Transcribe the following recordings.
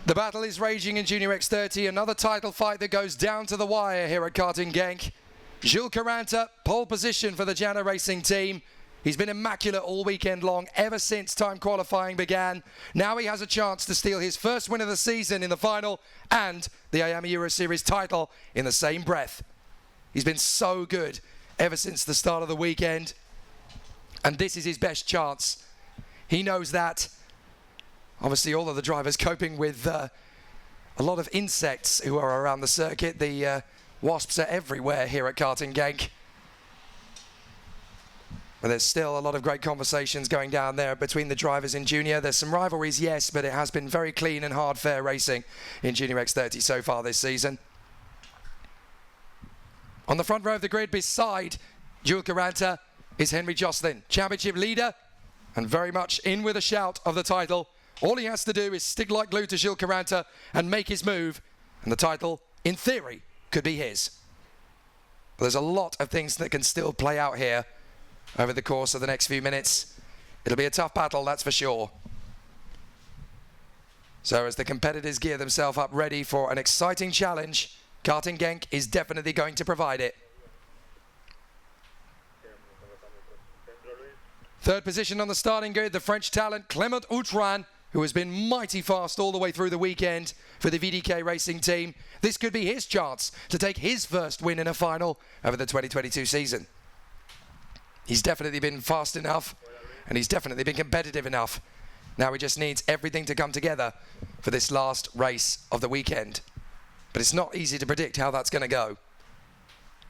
The battle is raging in Junior X30, another title fight that goes down to the wire here at karting Genk. Jules Caranta, pole position for the Jana Racing team. He's been immaculate all weekend long, ever since time qualifying began. Now he has a chance to steal his first win of the season in the final and the IAMA Euro Series title in the same breath. He's been so good ever since the start of the weekend, and this is his best chance. He knows that. Obviously, all of the drivers coping with a lot of insects who are around the circuit. The wasps are everywhere here at karting Genk. But there's still a lot of great conversations going down there between the drivers in Junior. There's some rivalries, yes, but it has been very clean and hard, fair racing in Junior X30 so far this season. On the front row of the grid beside Jules Caranta is Henry Jocelyn, championship leader and very much in with a shout of the title. All he has to do is stick like glue to Jules Caranta and make his move, and the title, in theory, could be his. But there's a lot of things that can still play out here over the course of the next few minutes. It'll be a tough battle, that's for sure. So as the competitors gear themselves up ready for an exciting challenge, karting Genk is definitely going to provide it. Third position on the starting grid, the French talent Clément Outran, who has been mighty fast all the way through the weekend for the VDK Racing team. This could be his chance to take his first win in a final over the 2022 season. He's definitely been fast enough, and he's definitely been competitive enough. Now he just needs everything to come together for this last race of the weekend. But it's not easy to predict how that's going to go.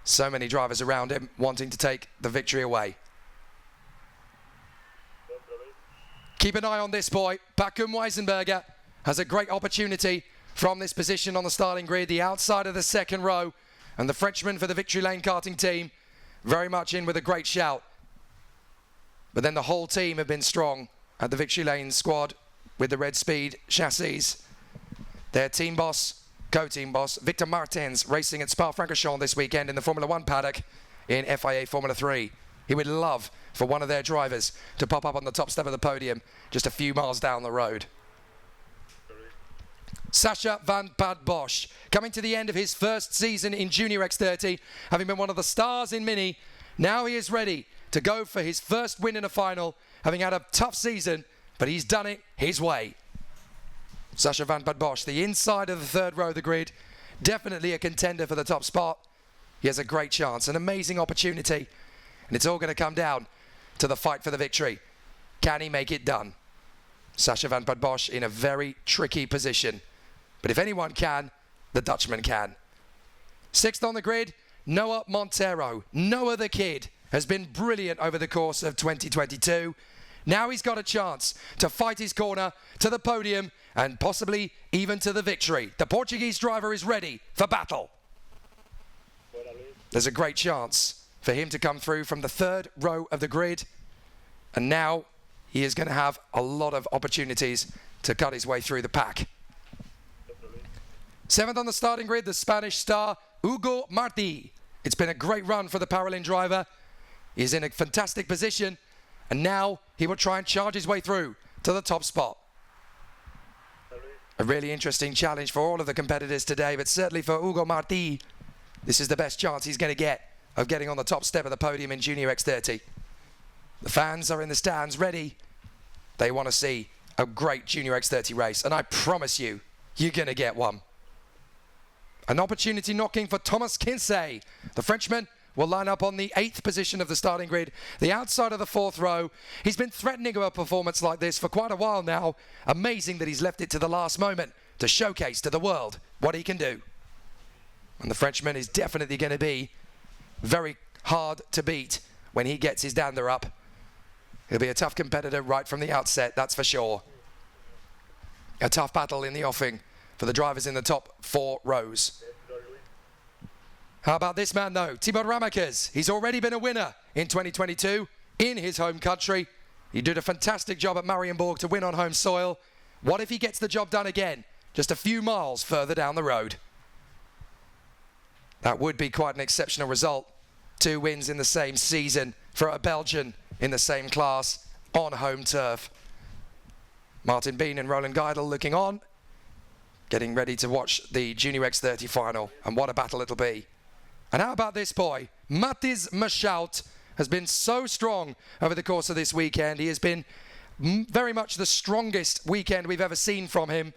So many drivers around him wanting to take the victory away. Keep an eye on this boy. Bakum Weisenberger has a great opportunity from this position on the starting grid, the outside of the second row, and the Frenchman for the Victory Lane karting team very much in with a great shout. But then the whole team have been strong at the Victory Lane squad with the Red Speed chassis. Their team boss, co-team boss, Victor Martins, racing at Spa-Francorchamps this weekend in the Formula 1 paddock in FIA Formula 3. He would love for one of their drivers to pop up on the top step of the podium just a few miles down the road. Sacha van Bad Bosch, coming to the end of his first season in Junior X30, having been one of the stars in Mini. Now he is ready to go for his first win in a final, having had a tough season, but he's done it his way. Sacha van Bad Bosch, the inside of the third row of the grid, definitely a contender for the top spot. He has a great chance, an amazing opportunity, and it's all going to come down to the fight for the victory. Can he make it done? Sacha van Bad Bosch in a very tricky position. But if anyone can, the Dutchman can. Sixth on the grid, Noah Montero. Noah the kid has been brilliant over the course of 2022. Now he's got a chance to fight his corner to the podium and possibly even to the victory. The Portuguese driver is ready for battle. There's a great chance for him to come through from the third row of the grid, and now he is going to have a lot of opportunities to cut his way through the pack. Seventh on the starting grid, the Spanish star Hugo Martí. It's been a great run for the Paralin driver. He's in a fantastic position, and now he will try and charge his way through to the top spot. A really interesting challenge for all of the competitors today, but certainly for Hugo Martí, this is the best chance he's going to get of getting on the top step of the podium in Junior X30. The fans are in the stands ready. They want to see a great Junior X30 race, and I promise you, you're going to get one. An opportunity knocking for Thomas Kinsey. The Frenchman will line up on the 8th position of the starting grid, the outside of the 4th row. He's been threatening a performance like this for quite a while now. Amazing that he's left it to the last moment to showcase to the world what he can do. And the Frenchman is definitely going to be very hard to beat when he gets his dander up. He'll be a tough competitor right from the outset, that's for sure. A tough battle in the offing for the drivers in the top 4 rows. How about this man though, Tibor Ramakers? He's already been a winner in 2022 in his home country. He did a fantastic job at Marienborg to win on home soil. What if he gets the job done again, just a few miles further down the road? That would be quite an exceptional result. 2 wins in the same season for a Belgian in the same class on home turf. Martin Bean and Roland Geidel looking on. getting ready to watch the Junior X30 final, and what a battle it'll be. And how about this boy? Matthijs Mashout has been so strong over the course of this weekend. He has been very much the strongest weekend we've ever seen from him,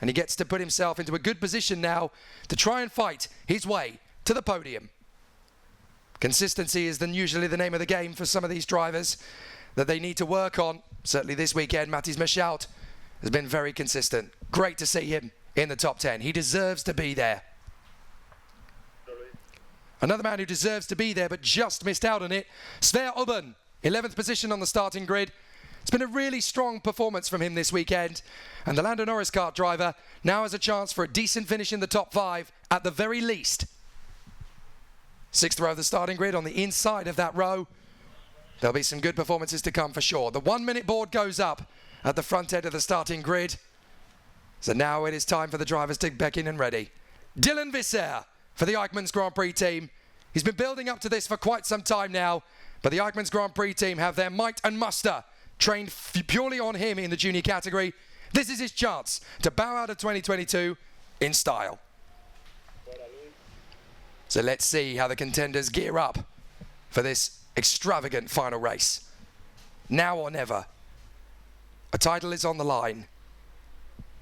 and he gets to put himself into a good position now to try and fight his way to the podium. Consistency is usually the name of the game for some of these drivers that they need to work on. Certainly this weekend, Matthijs Mashout has been very consistent. Great to see him in the top 10. He deserves to be there. Another man who deserves to be there but just missed out on it, Sverre Ubben, 11th position on the starting grid. It's been a really strong performance from him this weekend, and the Lando Norris kart driver now has a chance for a decent finish in the top 5 at the very least. 6th row of the starting grid on the inside of that row. There'll be some good performances to come for sure. The 1 minute board goes up at the front end of the starting grid. So now it is time for the drivers to get back in and ready. Dylan Visser for the Eichmanns Grand Prix team. He's been building up to this for quite some time now, but the Eichmanns Grand Prix team have their might and muster trained purely on him in the junior category. This is his chance to bow out of 2022 in style. So let's see how the contenders gear up for this extravagant final race. Now or never. A title is on the line,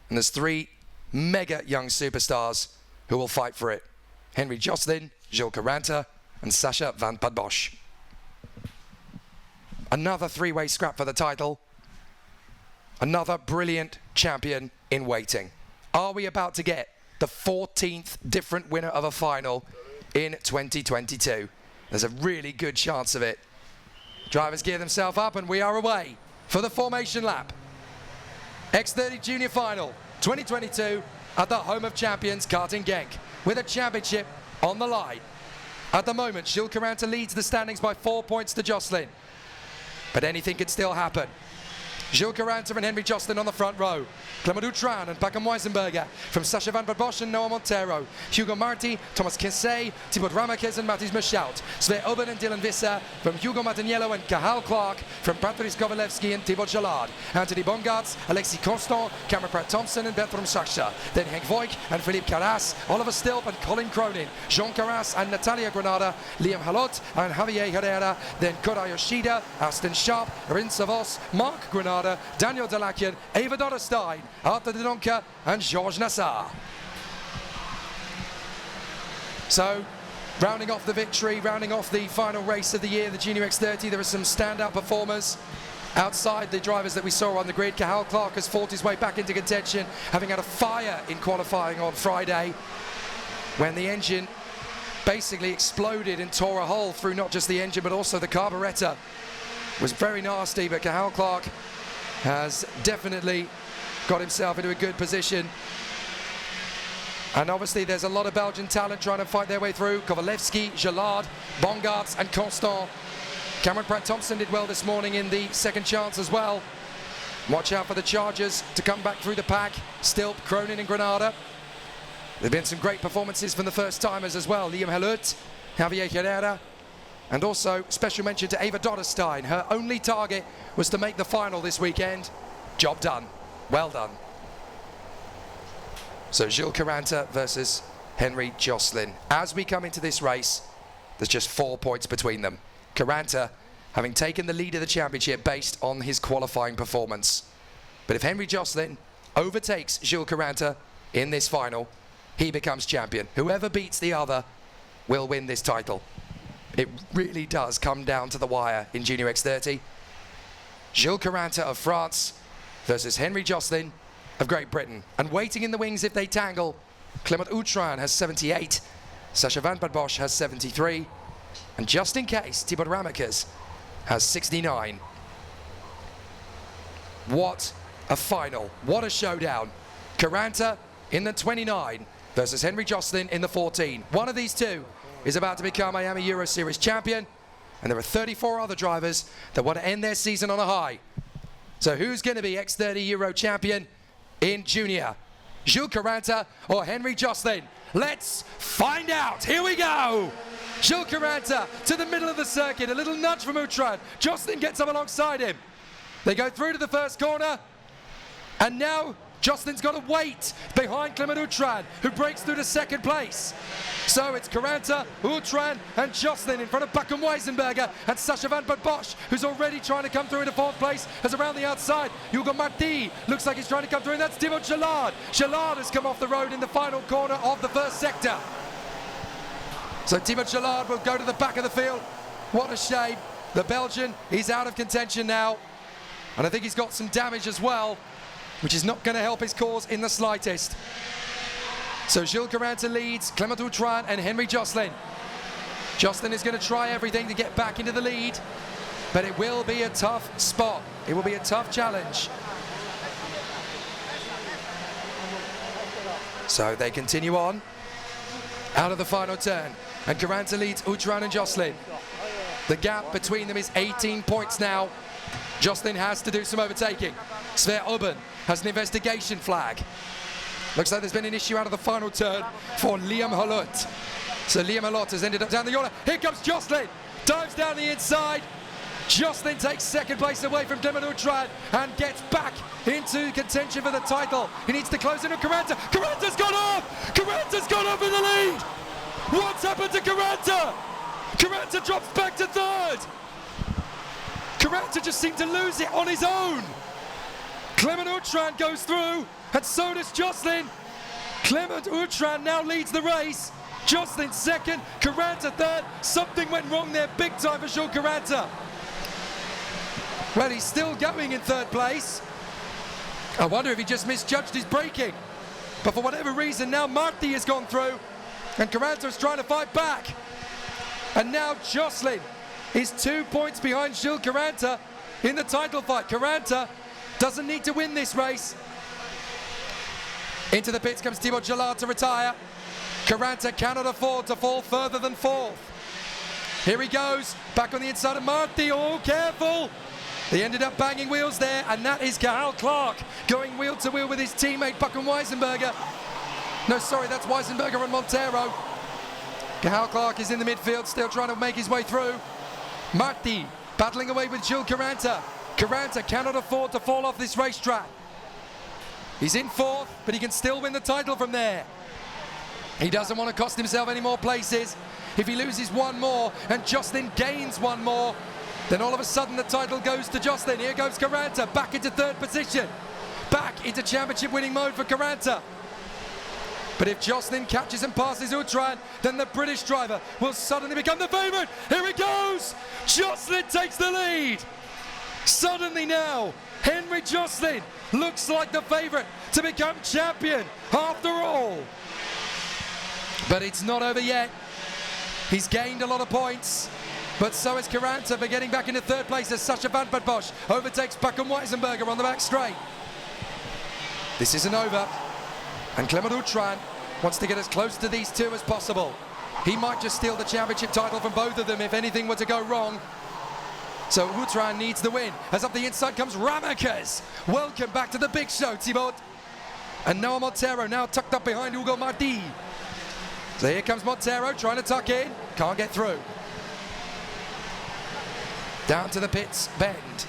and there's 3 mega young superstars who will fight for it. Henry Josselin, Gilles Caranta, and Sacha van 't Bosch. Another 3-way scrap for the title. Another brilliant champion in waiting. Are we about to get the 14th different winner of a final in 2022? There's a really good chance of it. Drivers gear themselves up and we are away for the formation lap. X30 Junior Final 2022 at the home of champions karting Genk, with a championship on the line. At the moment, Gilles Caranta leads the standings by 4 points to Josselin, but anything could still happen. Gilles Caranta and Henry Josselin on the front row. Clement Outram and Packham Weisenberger from Sacha van 't Bosch and Noah Montero. Hugo Marti, Thomas Kinsey, Thibaut Ramakers and Matthijs Mashout. Sverre Ubben and Dylan Visser from Hugo Martiniello and Cathal Clark from Patrice Kovalevsky and Thibaut Jalard. Anthony Bongartz, Alexis Constant, Cameron Pratt-Thompson and Bertram Schachter. Then Henk Voigt and Philippe Carras, Oliver Stilp and Colin Cronin. Jean Carras and Natalia Granada, Liam Halot and Javier Herrera. Then Koda Yoshida, Aston Sharp, Rin Savos, Mark Granada, Daniel Delakian, Eva Dodderstein, Arthur de Donker and Georges Nassar. So, rounding off the victory, rounding off the final race of the year, the Junior X30, there are some standout performers outside the drivers that we saw on the grid. Cathal Clark has fought his way back into contention, having had a fire in qualifying on Friday when the engine basically exploded and tore a hole through not just the engine but also the carburettor. It was very nasty, but Cathal Clark has definitely got himself into a good position. And obviously there's a lot of Belgian talent trying to fight their way through. Kovalevsky, Jalard, Bongartz and Constant. Cameron Pratt-Thompson did well this morning in the second chance as well. Watch out for the Chargers to come back through the pack. Stilp, Cronin and Granada. There have been some great performances from the first timers as well. Liam Halert, Javier Herrera. And also, special mention to Eva Dodderstein. Her only target was to make the final this weekend. Job done. Well done. So Gilles Caranta versus Henry Josselin. As we come into this race, there's just 4 points between them. Caranta having taken the lead of the championship based on his qualifying performance. But if Henry Josselin overtakes Gilles Caranta in this final, he becomes champion. Whoever beats the other will win this title. It really does come down to the wire in Junior X30. Gilles Caranta of France versus Henry Josselin of Great Britain. And waiting in the wings if they tangle, Clement Outram has 78, Sacha van 't Bosch has 73, and just in case, Thibaut Ramakers has 69. What a final. What a showdown. Caranta in the 29 versus Henry Josselin in the 14. One of these two is about to become Miami Euro Series champion, and there are 34 other drivers that want to end their season on a high. So who's going to be X30 Euro champion in junior? Gilles Caranta or Henry Josselin? Let's find out. Here we go. Gilles Caranta to the middle of the circuit. A little nudge from Outram. Josselin gets up alongside him. They go through to the first corner, and now Jocelyn's got to wait behind Clement Outram, who breaks through to second place. So it's Caranta, Outram and Jocelyn in front of Bakum Weisenberger and Sacha van Bosch, who's already trying to come through into fourth place, as around the outside. Hugo Marti looks like he's trying to come through, and that's Thibaut Gillard. Gillard has come off the road in the final corner of the first sector. So Thibaut Gillard will go to the back of the field. What a shame. The Belgian, he's out of contention now. And I think he's got some damage as well, which is not going to help his cause in the slightest. So Gilles Caranta leads, Clement Outram and Henry Jocelyn. Jocelyn is going to try everything to get back into the lead, but it will be a tough spot. It will be a tough challenge. So they continue on out of the final turn, and Caranta leads Outram and Jocelyn. The gap between them is 18 points now. Jocelyn has to do some overtaking. Sver Oben has an investigation flag. Looks like there's been an issue out of the final turn for Liam Hulot. So Liam Hulot has ended up down the corner. Here comes Jocelyn. Dives down the inside. Jocelyn takes second place away from Clement Outram and gets back into contention for the title. He needs to close in on Caranta. Caranta's gone off! Caranta's gone off in the lead! What's happened to Caranta? Caranta drops back to third. Caranta just seemed to lose it on his own. Clement Outram goes through, and so does Jocelyn. Clement Outram now leads the race. Jocelyn second, Caranta third. Something went wrong there, big time for Gilles Caranta. Well, he's still going in third place. I wonder if he just misjudged his braking. But for whatever reason, now Marti has gone through, and Caranta is trying to fight back. And now Jocelyn is 2 points behind Gilles Caranta in the title fight. Caranta doesn't need to win this race. Into the pits comes Thibaut Gillard to retire. Caranta cannot afford to fall further than fourth. Here he goes, back on the inside of Marti. Oh, careful! They ended up banging wheels there, and that is Cathal Clark going wheel to wheel with his teammate Bakum Weisenberger. No, sorry, that's Weisenberger and Montero. Cathal Clark is in the midfield, still trying to make his way through. Marti battling away with Gilles Caranta. Caranta cannot afford to fall off this racetrack. He's in fourth, but he can still win the title from there. He doesn't want to cost himself any more places. If he loses one more and Jocelyn gains one more, then all of a sudden the title goes to Jocelyn. Here goes Caranta back into third position. Back into championship winning mode for Caranta. But if Jocelyn catches and passes Outram, then the British driver will suddenly become the favourite. Here he goes! Jocelyn takes the lead. Suddenly now, Henry Jocelyn looks like the favourite to become champion after all. But it's not over yet. He's gained a lot of points, but so has Caranta for getting back into third place as Sacha van Bosch overtakes Bakum Weisenberger on the back straight. This isn't over, and Clement Outram wants to get as close to these two as possible. He might just steal the championship title from both of them if anything were to go wrong. So Outram needs the win. As up the inside comes Ramakers. Welcome back to the big show, Thibaut. And Noah Montero now tucked up behind Hugo Marti. So here comes Montero trying to tuck in. Can't get through. Down to the pits bend.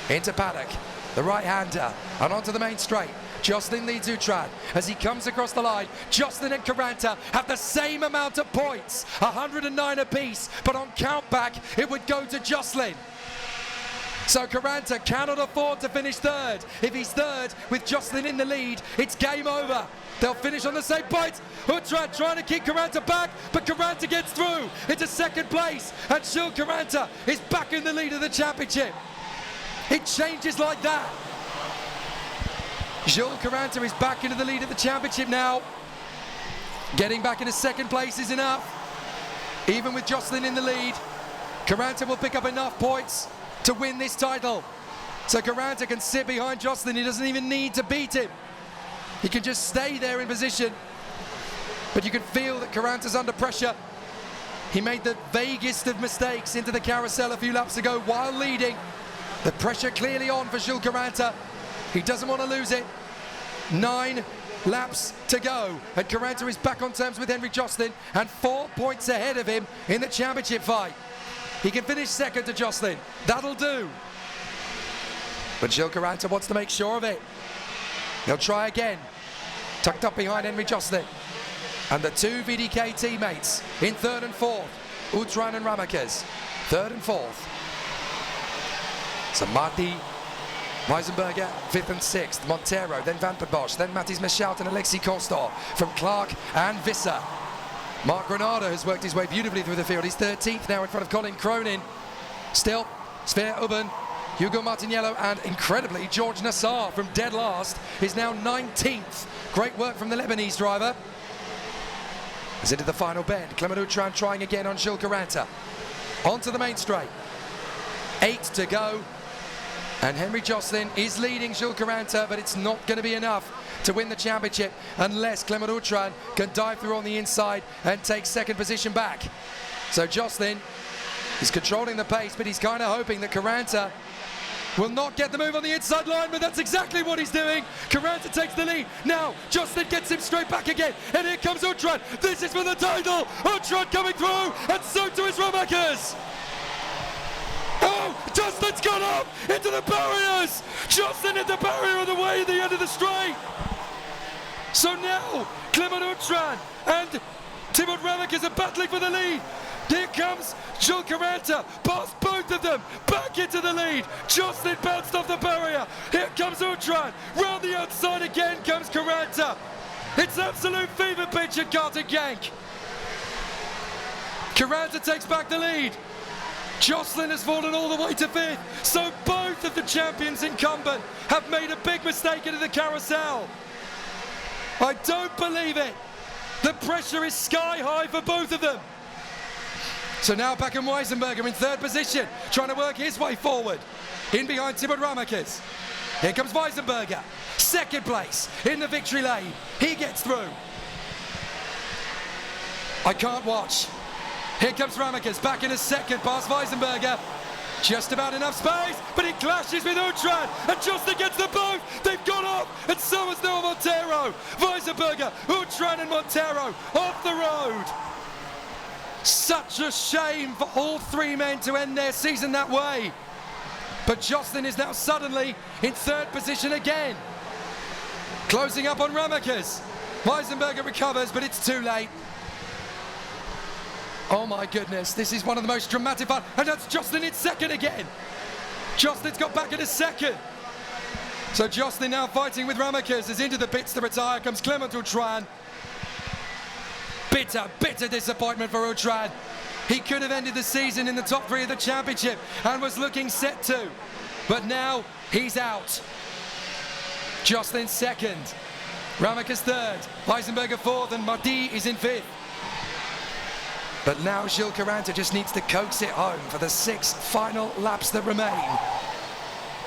Into paddock. The right-hander. And onto the main straight. Jocelyn leads Outram as he comes across the line. Jocelyn and Caranta have the same amount of points, 109 apiece, but on countback it would go to Jocelyn. So Caranta cannot afford to finish third. If he's third with Jocelyn in the lead, it's game over. They'll finish on the same points. Outram trying to keep Caranta back, but Caranta gets through into second place, and Gilles Caranta is back in the lead of the championship. It changes like that. Gilles Caranta is back into the lead of the championship now. Getting back into second place is enough. Even with Jocelyn in the lead, Caranta will pick up enough points to win this title. So Caranta can sit behind Jocelyn. He doesn't even need to beat him. He can just stay there in position. But you can feel that Caranta's under pressure. He made the vaguest of mistakes into the carousel a few laps ago while leading. The pressure clearly on for Gilles Caranta. He doesn't want to lose it. 9 laps to go, and Caranta is back on terms with Henry Jocelyn and 4 points ahead of him in the championship fight. He can finish second to Jocelyn. That'll do. But Gilles Caranta wants to make sure of it. He'll try again. Tucked up behind Henry Jocelyn. And the two VDK teammates in third and fourth. Utran and Ramakers. Third and fourth. So Marty, Weisenberger, fifth and sixth. Montero, then Van Bosch, then Matthijs Meshout and Alexis Constant from Clark and Visser. Mark Granada has worked his way beautifully through the field. He's 13th now in front of Colin Cronin. Still, Sver Ubben, Hugo Martiniello, and incredibly, George Nassar from dead last is now 19th. Great work from the Lebanese driver. As into the final bend, Clement Utran trying again on Jules Caranta. Onto the main straight. 8 to go. And Henry Jocelyn is leading Jules Caranta, but it's not going to be enough to win the championship unless Clement Utran can dive through on the inside and take second position back. So Jocelyn is controlling the pace, but he's kind of hoping that Caranta will not get the move on the inside line, but that's exactly what he's doing. Caranta takes the lead. Now, Jocelyn gets him straight back again, and here comes Utran. This is for the title. Utran coming through, and so too is Ramakers. Oh, Jocelyn's gone up into the barriers. Jocelyn hit the barrier on the way at the end of the straight. So now, Clement Utran and Thibaut Ramakers are battling for the lead. Here comes Jules Caranta, past both of them, back into the lead. Jocelyn bounced off the barrier. Here comes Utran, round the outside again comes Caranta. It's absolute fever pitch at Genk. Caranta takes back the lead. Jocelyn has fallen all the way to fifth. So both of the champions incumbent have made a big mistake into the carousel. I don't believe it. The pressure is sky high for both of them. So now back in Weisenberger in third position, trying to work his way forward. In behind Thibaut Ramakers. Here comes Weisenberger, second place in the victory lane. He gets through. I can't watch. Here comes Ramakers, back in a second past Weisenberger. Just about enough space, but he clashes with Utran, and Jocelyn gets them both. They've gone off, and so has Noah Montero. Weisenberger, Utran and Montero off the road. Such a shame for all three men to end their season that way. But Jocelyn is now suddenly in third position again. Closing up on Ramakers. Weisenberger recovers, but it's too late. Oh my goodness, this is one of the most dramatic fun, and that's Jocelyn in second again. Jocelyn's got back in a second. So Jocelyn now fighting with Ramakers as into the pits to retire comes Clement Utran. Bitter disappointment for Utran. He could have ended the season in the top three of the championship and was looking set to. But now he's out. Jocelyn second. Ramakers third. Weisenberger fourth, and Marty is in fifth. But now Jules Caranta just needs to coax it home for the 6 final laps that remain.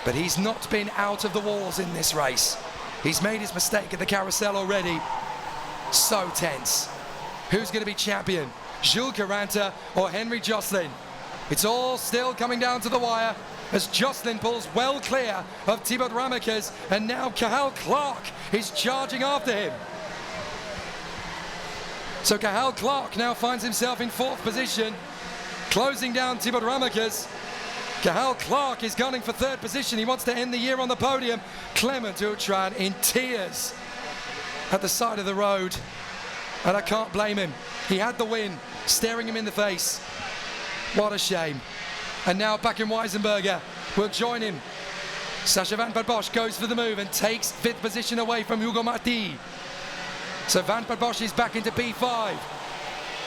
But he's not been out of the walls in this race. He's made his mistake at the carousel already. So tense. Who's going to be champion? Jules Caranta or Henry Jocelyn? It's all still coming down to the wire as Jocelyn pulls well clear of Thibaut Ramakers, and now Cathal Clark is charging after him. So Cathal Clark now finds himself in fourth position, closing down Thibaut Ramakers. Cathal Clark is gunning for third position. He wants to end the year on the podium. Clement Utran in tears at the side of the road. And I can't blame him. He had the win, staring him in the face. What a shame. And now back in Weisenberger will join him. Sacha Van Bosch goes for the move and takes fifth position away from Hugo Marti. So Van Bosch is back into P5,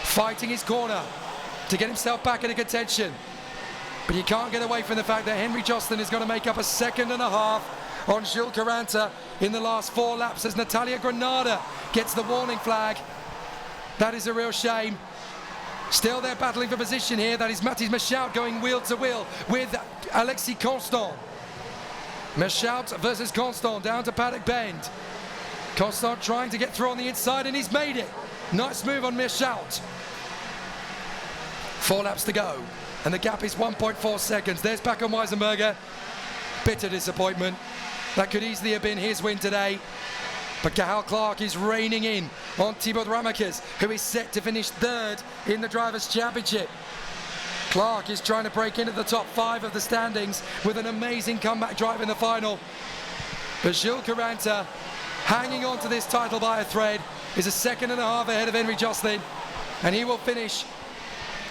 fighting his corner to get himself back into contention. But you can't get away from the fact that Henry Jocelyn is going to make up a second and a half on Jules Caranta in the last 4 laps as Natalia Granada gets the warning flag. That is a real shame. Still they're battling for position here. That is Matthijs Meshout going wheel to wheel with Alexis Constant. Meshout versus Constant down to paddock bend. Constant trying to get through on the inside, and he's made it. Nice move on Meshout. 4 laps to go, and the gap is 1.4 seconds. There's back on Weisenberger. Bitter disappointment. That could easily have been his win today. But Cathal Clark is reining in on Thibaut Ramakers, who is set to finish third in the Drivers' Championship. Clark is trying to break into the top 5 of the standings with an amazing comeback drive in the final. But Jules Caranta hanging on to this title by a thread, is a second and a half ahead of Henry Jocelyn, and he will finish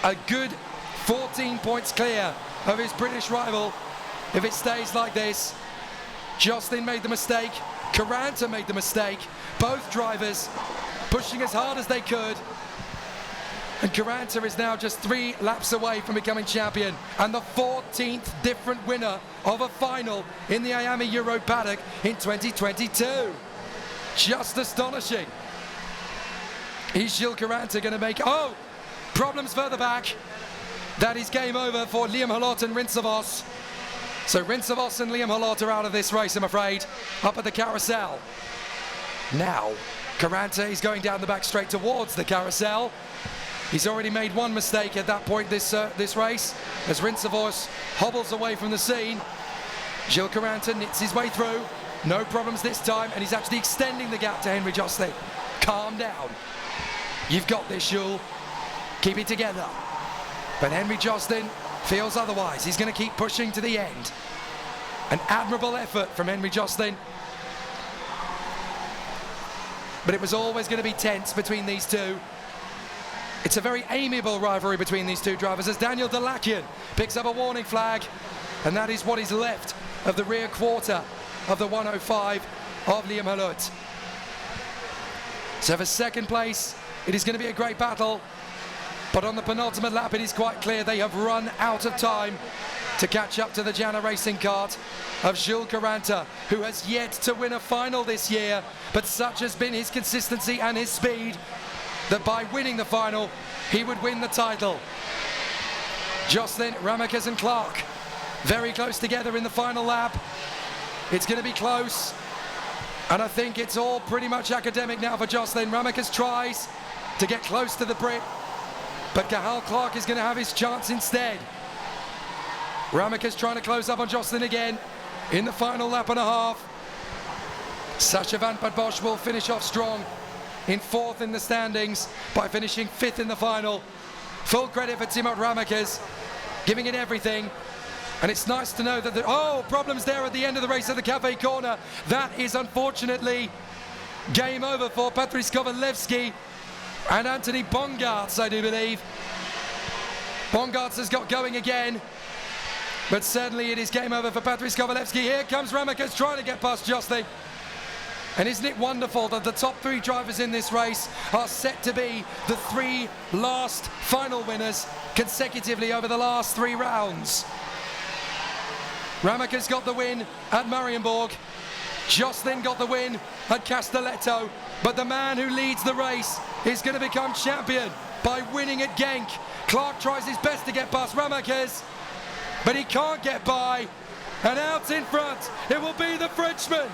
a good 14 points clear of his British rival if it stays like this. Jocelyn made the mistake, Caranta made the mistake, both drivers pushing as hard as they could, and Caranta is now just 3 laps away from becoming champion and the 14th different winner of a final in the Miami Euro paddock in 2022. Just astonishing. Is Gilles Caranta going to make... Oh! Problems further back. That is game over for Liam Halot and Rinsavos. So Rinsavos and Liam Halot are out of this race, I'm afraid, up at the carousel. Now, Caranta is going down the back straight towards the carousel. He's already made one mistake at that point this race, as Rinsavos hobbles away from the scene. Gilles Caranta knits his way through. No problems this time, and he's actually extending the gap to Henry Jocelyn. Calm down. You've got this, Jules. Keep it together. But Henry Jocelyn feels otherwise. He's going to keep pushing to the end. An admirable effort from Henry Jocelyn. But it was always going to be tense between these two. It's a very amiable rivalry between these two drivers as Daniel Delakian picks up a warning flag, and that is what is left of the rear quarter of the 105 of Liam Halot. So for second place, it is going to be a great battle, but on the penultimate lap it is quite clear they have run out of time to catch up to the Jana racing kart of Gilles Caranta, who has yet to win a final this year, but such has been his consistency and his speed that by winning the final, he would win the title. Jocelyn, Ramekes and Clark very close together in the final lap. It's going to be close, and I think it's all pretty much academic now for Jocelyn. Ramekes tries to get close to the Brit, but Cathal Clark is going to have his chance instead. Ramekes trying to close up on Jocelyn again in the final lap and a half. Sacha van Bosch will finish off strong in 4th in the standings by finishing 5th in the final. Full credit for Timot Ramekes, giving it everything. And it's nice to know that problems there at the end of the race at the Cafe Corner. That is unfortunately game over for Patrice Kovalevsky and Anthony Bongartz, I do believe. Bongartz has got going again, but certainly it is game over for Patrice Kovalevsky. Here comes Ramekes trying to get past Jocelyn. And isn't it wonderful that the top 3 drivers in this race are set to be the 3 last final winners consecutively over the last 3 rounds. Ramekes got the win at Marienborg. Jocelyn got the win at Castelletto. But the man who leads the race is going to become champion by winning at Genk. Clark tries his best to get past Ramekes, but he can't get by. And out in front, it will be the Frenchman.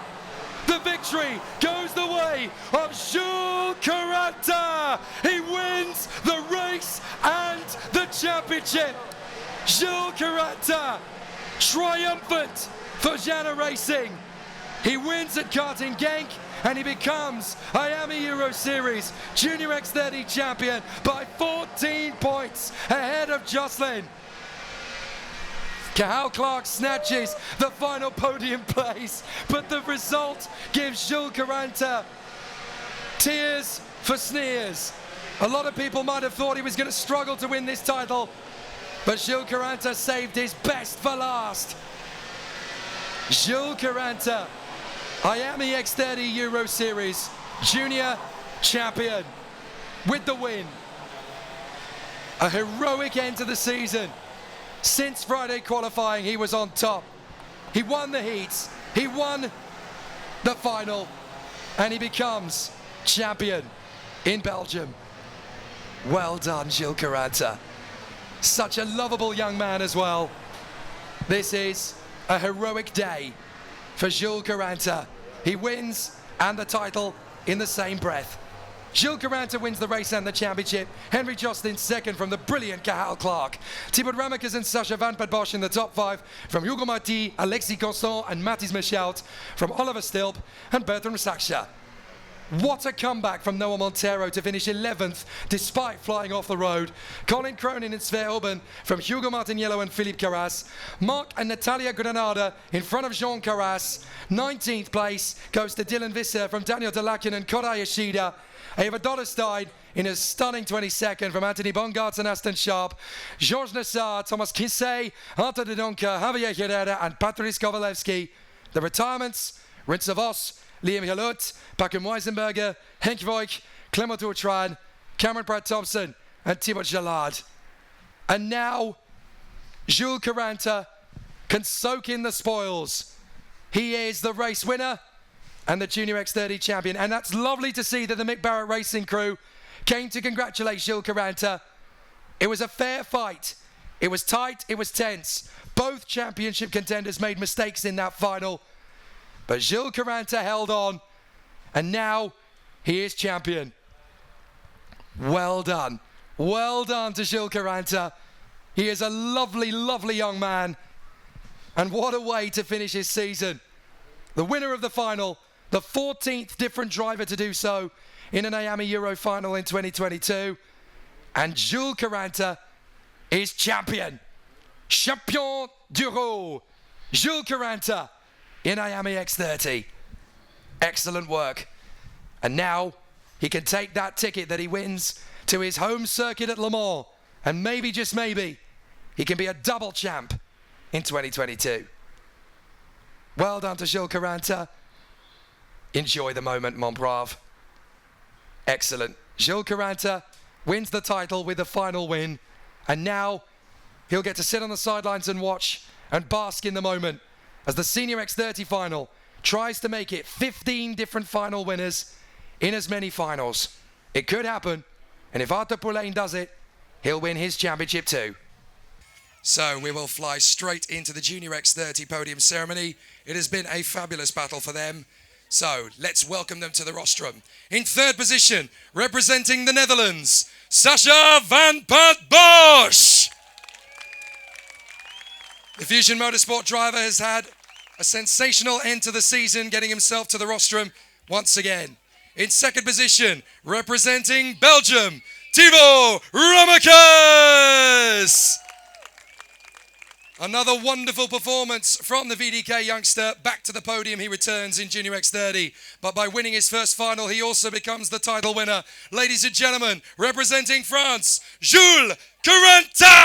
The victory goes the way of Gilles Caranta. He wins the race and the championship. Gilles Caranta, triumphant for Jana Racing. He wins at karting Genk and he becomes Miami Euro Series Junior X30 champion by 14 points ahead of Jocelyn. Cathal Clark snatches the final podium place, but the result gives Gilles Caranta tears for sneers. A lot of people might have thought he was going to struggle to win this title, but Gilles Caranta saved his best for last. Gilles Caranta, Miami X30 Euro Series Junior champion with the win. A heroic end to the season. Since Friday qualifying, he was on top. He won the heats, he won the final, and he becomes champion in Belgium. Well done, Gilles Caranta. Such a lovable young man as well. This is a heroic day for Gilles Caranta. He wins and the title in the same breath. Gilles Caranta wins the race and the championship. Henry Jocelyn second from the brilliant Cathal Clark. Thibaut Ramekes and Sacha van Bosch in the top 5 from Hugo Marti, Alexis Constant and Mathis Michaud, from Oliver Stilp and Bertrand Saxa. What a comeback from Noah Montero to finish 11th despite flying off the road. Colin Cronin and Sver Oben from Hugo Martiniello and Philippe Carras. Mark and Natalia Granada in front of Jean Carras. 19th place goes to Dylan Visser from Daniel Delakian and Koray Yoshida. Eva Doddestide in a stunning 22nd from Anthony Bongartz and Aston Sharp. Georges Nassar, Thomas Kissé, Arthur de Donker, Javier Herrera and Patrice Kovalevsky. The retirements, Rinse Vos, Liam Halot, Paco Weisenberger, Henk Voigt, Clement Outran, Cameron Pratt-Thompson and Thibaut Jalard. And now, Jules Caranta can soak in the spoils. He is the race winner and the Junior X30 champion. And that's lovely to see that the Mick Barrett Racing crew came to congratulate Jules Caranta. It was a fair fight. It was tight, it was tense. Both championship contenders made mistakes in that final. But Jules Caranta held on, and now he is champion. Well done. Well done to Jules Caranta. He is a lovely, lovely young man. And what a way to finish his season. The winner of the final, the 14th different driver to do so in an AAMI Euro final in 2022. And Jules Caranta is champion. Champion d'Euro. Jules Caranta in AAMI X30. Excellent work. And now he can take that ticket that he wins to his home circuit at Le Mans. And maybe, just maybe, he can be a double champ in 2022. Well done to Jules Caranta. Enjoy the moment, Montbrave. Excellent. Jules Caranta wins the title with the final win. And now he'll get to sit on the sidelines and watch and bask in the moment as the Senior X30 final tries to make it 15 different final winners in as many finals. It could happen, and if Arthur Poulain does it, he'll win his championship too. So we will fly straight into the Junior X30 podium ceremony. It has been a fabulous battle for them. So let's welcome them to the rostrum. In third position, representing the Netherlands, Sascha van Pat Bosch. The Fusion Motorsport driver has had a sensational end to the season, getting himself to the rostrum once again. In second position, representing Belgium, Thibaut Ramekes. Another wonderful performance from the VDK youngster. Back to the podium he returns in Junior X30. But by winning his first final, he also becomes the title winner. Ladies and gentlemen, representing France, Jules Caranta!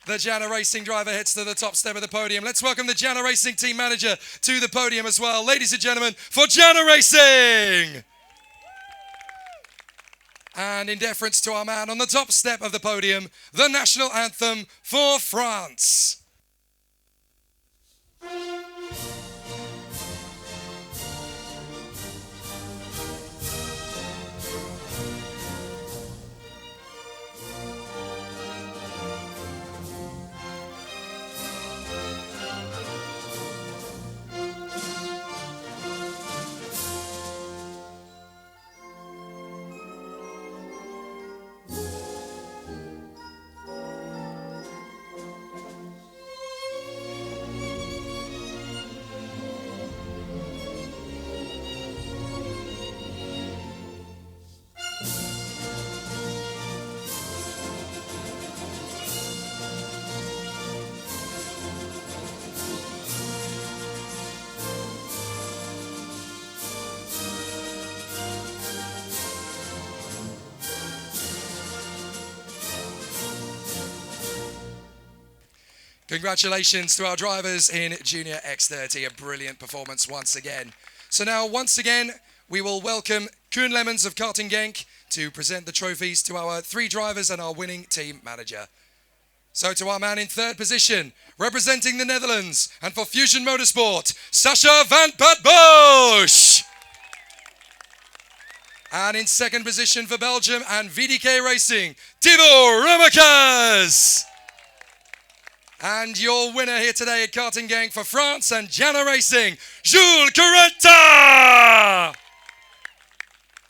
The Jana Racing driver heads to the top step of the podium. Let's welcome the Jana Racing team manager to the podium as well. Ladies and gentlemen, for Jana Racing! And in deference to our man on the top step of the podium, the national anthem for France. Congratulations to our drivers in Junior X30. A brilliant performance once again. So now, once again, we will welcome Koen Lemmens of Karting Genk to present the trophies to our three drivers and our winning team manager. So to our man in third position, representing the Netherlands, and for Fusion Motorsport, Sascha van Pat Bosch. And in second position for Belgium and VDK Racing, Thibaut Ramekes. And your winner here today at Karting Genk for France and Jana Racing, Jules Caranta!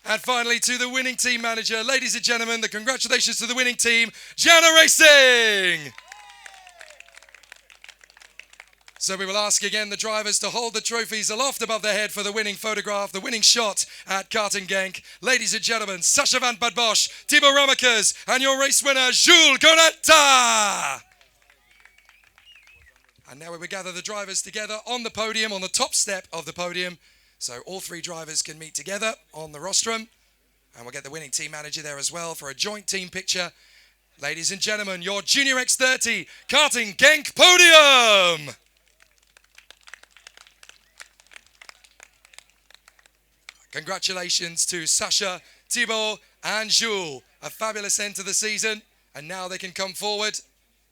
And finally to the winning team manager, ladies and gentlemen, the congratulations to the winning team, Jana Racing! So we will ask again the drivers to hold the trophies aloft above their head for the winning photograph, the winning shot at karting Genk. Ladies and gentlemen, Sascha van Bad Bosch, Thibaut Ramakers, and your race winner, Jules Coranta. And now we will gather the drivers together on the podium, on the top step of the podium. So all three drivers can meet together on the rostrum. And we'll get the winning team manager there as well for a joint team picture. Ladies and gentlemen, your Junior X30 karting Genk podium. Congratulations to Sascha, Thibaut and Jules. A fabulous end to the season. And now they can come forward.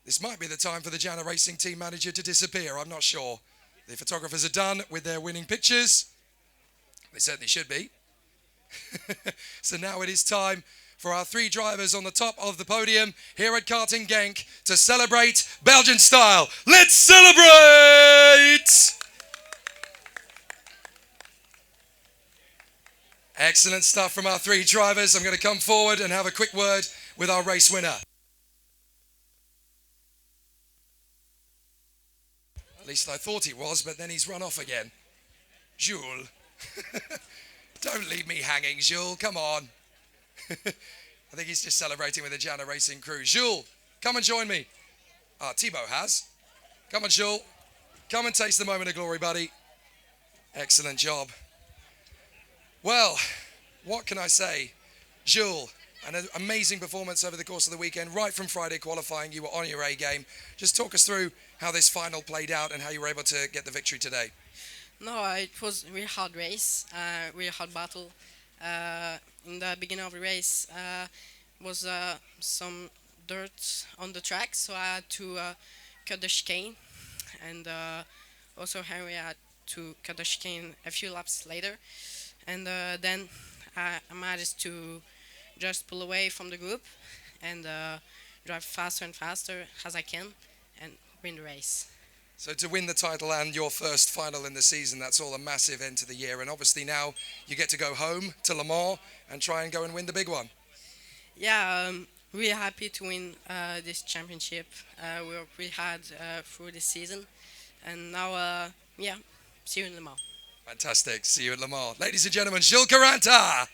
This might be the time for the Jana Racing team manager to disappear. I'm not sure. The photographers are done with their winning pictures. They certainly should be. So now it is time for our three drivers on the top of the podium here at Karting Genk to celebrate Belgian style. Let's celebrate! Excellent stuff from our three drivers. I'm going to come forward and have a quick word with our race winner. At least I thought he was, but then he's run off again. Jules. Don't leave me hanging, Jules. Come on. I think he's just celebrating with the Jana Racing crew. Jules, come and join me. Ah, Thibaut has. Come on, Jules. Come and taste the moment of glory, buddy. Excellent job. Well, what can I say? Jules, an amazing performance over the course of the weekend. Right from Friday qualifying, you were on your A game. Just talk us through how this final played out and how you were able to get the victory today. No, it was a really hard race, really hard battle. In the beginning of the race, was some dirt on the track, so I had to cut the chicane, and also Henry had to cut the chicane a few laps later, and then I managed to just pull away from the group and drive faster and faster as I can and win the race. So to win the title and your first final in the season, that's all a massive end to the year. And obviously now you get to go home to Le Mans and try and go and win the big one. Yeah, really happy to win this championship. We worked really hard through this season. And now, yeah, see you in Le Mans. Fantastic. See you at Le Mans. Ladies and gentlemen, Jules Coranta.